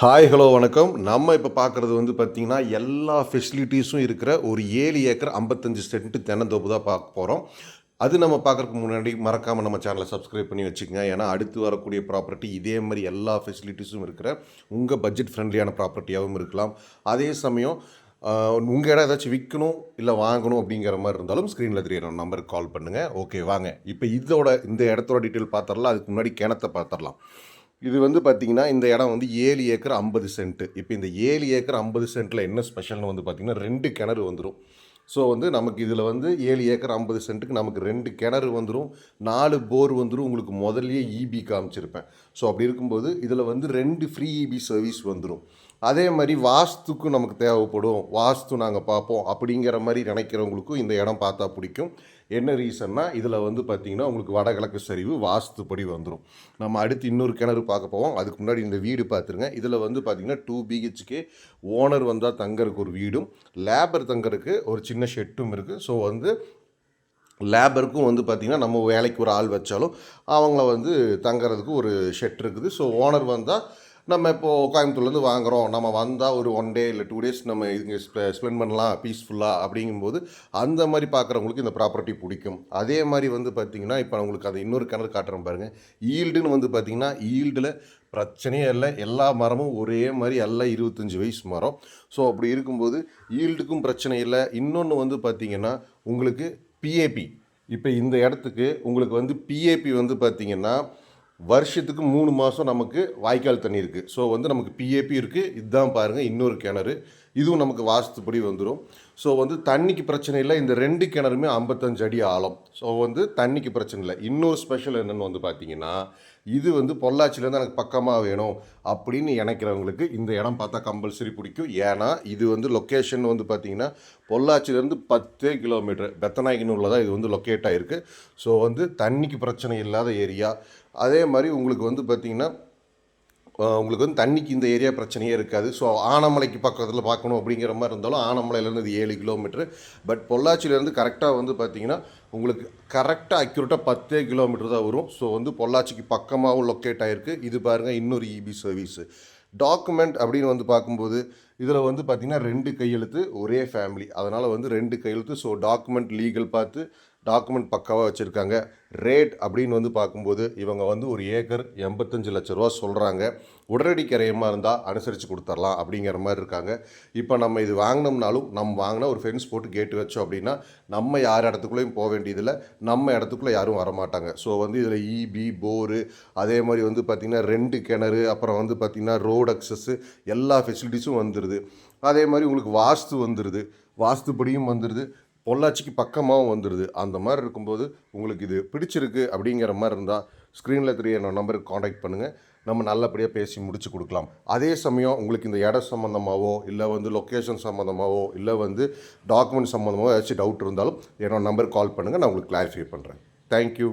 Hi hello வணக்கம். நம்ம இப்போ பார்க்குறது வந்து பார்த்திங்கன்னா எல்லா ஃபெசிலிட்டிஸும் இருக்கிற ஒரு 7 ஏக்கர் 55 சென்ட் தென்னந்தோப்பு தான் பார்க்க போகிறோம். அது நம்ம பார்க்குறதுக்கு முன்னாடி மறக்காமல் நம்ம சேனலை சப்ஸ்கிரைப் பண்ணி வச்சுக்கோங்க. ஏன்னா அடுத்து வரக்கூடிய ப்ராப்பர்ட்டி இதே மாதிரி எல்லா ஃபெசிலிட்டிஸும் இருக்கிற உங்கள் பட்ஜெட் ஃப்ரெண்ட்லியான ப்ராப்பர்ட்டியாகவும் இருக்கலாம். அதே சமயம் உங்கள் இடம் ஏதாச்சும் விற்கணும் இல்லை வாங்கணும் அப்படிங்கிற மாதிரி இருந்தாலும் ஸ்க்ரீனில் தெரியிற நம்பருக்கு கால் பண்ணுங்கள். ஓகே வாங்க இப்போ இந்த இடத்தோட டீட்டெயில் பார்த்துடலாம். அதுக்கு முன்னாடி கிணத்தை பார்த்துடலாம். இது வந்து பார்த்திங்கன்னா இந்த இடம் வந்து 7 ஏக்கர் 50 சென்ட்டு. இப்போ இந்த 7 ஏக்கர் 50 சென்ட்டில் என்ன ஸ்பெஷல்னு வந்து பார்த்திங்கன்னா 2 கிணறு வந்துடும். ஸோ வந்து நமக்கு இதில் வந்து 7 ஏக்கர் 50 சென்ட்டுக்கு நமக்கு 2 கிணறு வந்துடும், 4 போர் வந்துடும். உங்களுக்கு முதல்லையே இபி காமிச்சிருப்பேன். ஸோ அப்படி இருக்கும்போது இதில் வந்து 2 ஃப்ரீ இபி சர்வீஸ் வந்துடும். அதே மாதிரி வாஸ்துக்கும் நமக்கு தேவைப்படும், வாஸ்து நாங்கள் பார்ப்போம் அப்படிங்கிற மாதிரி நினைக்கிறவங்களுக்கும் இந்த இடம் பார்த்தா பிடிக்கும். என்ன ரீசன்னா இதில் வந்து பார்த்திங்கன்னா உங்களுக்கு வடகிழக்கு சரிவு வாஸ்துப்படி வந்துடும். நம்ம அடுத்து இன்னொரு கிணறு பார்க்க போவோம். அதுக்கு முன்னாடி இந்த வீடு பார்த்துருங்க. இதில் வந்து பார்த்திங்கன்னா 2 BHK ஓனர் வந்தால் தங்கறதுக்கு ஒரு வீடும், லேபர் தங்கறதுக்கு ஒரு சின்ன ஷெட்டும் இருக்குது. ஸோ வந்து லேபருக்கும் வந்து பார்த்திங்கன்னா நம்ம வேலைக்கு ஒரு ஆள் வச்சாலும் அவங்கள வந்து தங்கறதுக்கு ஒரு ஷெட் இருக்குது. ஸோ ஓனர் வந்தால் நம்ம இப்போது கோயம்புத்தூர்லேருந்து வாங்குகிறோம், நம்ம வந்தால் ஒரு 1 டே இல்லை 2 டேஸ் நம்ம இதுங்க ஸ்பெண்ட் பண்ணலாம் பீஸ்ஃபுல்லாக அப்படிங்கும்போது அந்த மாதிரி பார்க்குறவங்களுக்கு இந்த ப்ராப்பர்ட்டி பிடிக்கும். அதே மாதிரி வந்து பார்த்திங்கன்னா இப்போ உங்களுக்கு அது இன்னொரு கிணறு காட்டுறேன் பாருங்கள். ஈல்டுன்னு வந்து பார்த்திங்கன்னா ஈல்டில் பிரச்சனையே இல்லை, எல்லா மரமும் ஒரே மாதிரி எல்லாம் 25 வயசு மரம். ஸோ அப்படி இருக்கும்போது ஈல்டுக்கும் பிரச்சனை இல்லை. இன்னொன்று வந்து பார்த்திங்கன்னா உங்களுக்கு பிஏபி, இப்போ இந்த இடத்துக்கு உங்களுக்கு வந்து பிஏபி வந்து பார்த்திங்கன்னா வருஷத்துக்கு 3 மாதம் நமக்கு வாய்க்கால் தண்ணி இருக்குது. ஸோ வந்து நமக்கு பிஏபி இருக்குது. இதுதான் பாருங்கள் இன்னொரு கிணறு, இதுவும் நமக்கு வாஸ்துப்படி வந்துடும். ஸோ வந்து தண்ணிக்கு பிரச்சனை இல்லை. இந்த 2 கிணறுமே 55 அடி ஆழம். ஸோ வந்து தண்ணிக்கு பிரச்சனை இல்லை. இன்னொரு ஸ்பெஷல் என்னென்னு வந்து பார்த்திங்கன்னா இது வந்து பொள்ளாச்சியிலேருந்து எனக்கு பக்கமாக வேணும் அப்படின்னு நினைக்கிறவங்களுக்கு இந்த இடம் பார்த்தா கம்பல்சரி பிடிக்கும். ஏன்னா இது வந்து லொக்கேஷன் வந்து பார்த்திங்கன்னா பொள்ளாச்சியிலேருந்து 10 கிலோமீட்டர் பெத்தநாயக்கனூரில் தான் இது வந்து லொக்கேட் ஆகிருக்கு. ஸோ வந்து தண்ணிக்கு பிரச்சனை இல்லாத ஏரியா. அதே மாதிரி உங்களுக்கு வந்து பார்த்திங்கன்னா உங்களுக்கு வந்து தண்ணிக்கு இந்த ஏரியா பிரச்சனையே இருக்காது. ஸோ ஆனமலைக்கு பக்கத்தில் பார்க்கணும் அப்படிங்கிற மாதிரி இருந்தாலும் ஆனமலையிலேருந்து இது 7 கிலோமீட்ரு. பட் பொள்ளாச்சியிலேருந்து கரெக்டாக வந்து பார்த்திங்கன்னா உங்களுக்கு கரெக்டாக அக்யூரேட்டாக 10 கிலோமீட்டர் தான் வரும். ஸோ வந்து பொள்ளாச்சிக்கு பக்கமாகவும் லொக்கேட் ஆகிருக்கு. இது பாருங்கள் இன்னொரு இபி சர்வீஸு. டாக்குமெண்ட் அப்படின்னு வந்து பார்க்கும்போது இதில் வந்து பார்த்திங்கன்னா 2 கையெழுத்து ஒரே ஃபேமிலி, அதனால் வந்து 2 கையெழுத்து. ஸோ டாக்குமெண்ட் லீகல் பார்த்து டாக்குமெண்ட் பக்காவாக வச்சுருக்காங்க. ரேட் அப்படின்னு வந்து பார்க்கும்போது இவங்க வந்து ஒரு ஏக்கர் 85 லட்ச ரூபா சொல்கிறாங்க. உடனடி கிரயமாக இருந்தால் அனுசரித்து கொடுத்துர்லாம் அப்படிங்கிற மாதிரி இருக்காங்க. இப்போ நம்ம இது வாங்கினோம்னாலும் நம்ம வாங்கினா ஒரு ஃபென்ஸ் போட்டு கேட்டு வச்சோம் அப்படின்னா நம்ம யார் இடத்துக்குள்ளேயும் போக வேண்டியதில்லை, நம்ம இடத்துக்குள்ளே யாரும் வரமாட்டாங்க. ஸோ வந்து இதில் இபி போரு, அதே மாதிரி வந்து பார்த்திங்கன்னா 2 கிணறு, அப்புறம் வந்து பார்த்திங்கன்னா ரோடு அக்சஸ்ஸு எல்லா ஃபெசிலிட்டிஸும் வந்துடுது. அதே மாதிரி உங்களுக்கு வாஸ்து வந்துடுது, வாஸ்துப்படியும் வந்துடுது, பொள்ளாச்சிக்கு பக்கமாகவும் வந்துடுது. அந்த மாதிரி இருக்கும்போது உங்களுக்கு இது பிடிச்சிருக்கு அப்படிங்கிற மாதிரி இருந்தால் ஸ்க்ரீனில் தெரிய நம்பருக்கு காண்டாக்ட் பண்ணுங்கள். நம்ம நல்லபடியாக பேசி முடிச்சு கொடுக்கலாம். அதே சமயம் உங்களுக்கு இந்த இடம் சம்மந்தமாகவோ இல்லை வந்து லொக்கேஷன் சம்மந்தமாகவோ இல்லை வந்து டாக்குமெண்ட் சம்மந்தமாகவோ ஏதாச்சும் டவுட் இருந்தாலும் என்னோடய நம்பருக்கு கால் பண்ணுங்கள், நான் உங்களுக்கு கிளாரிஃபை பண்ணுறேன். தேங்க்யூ.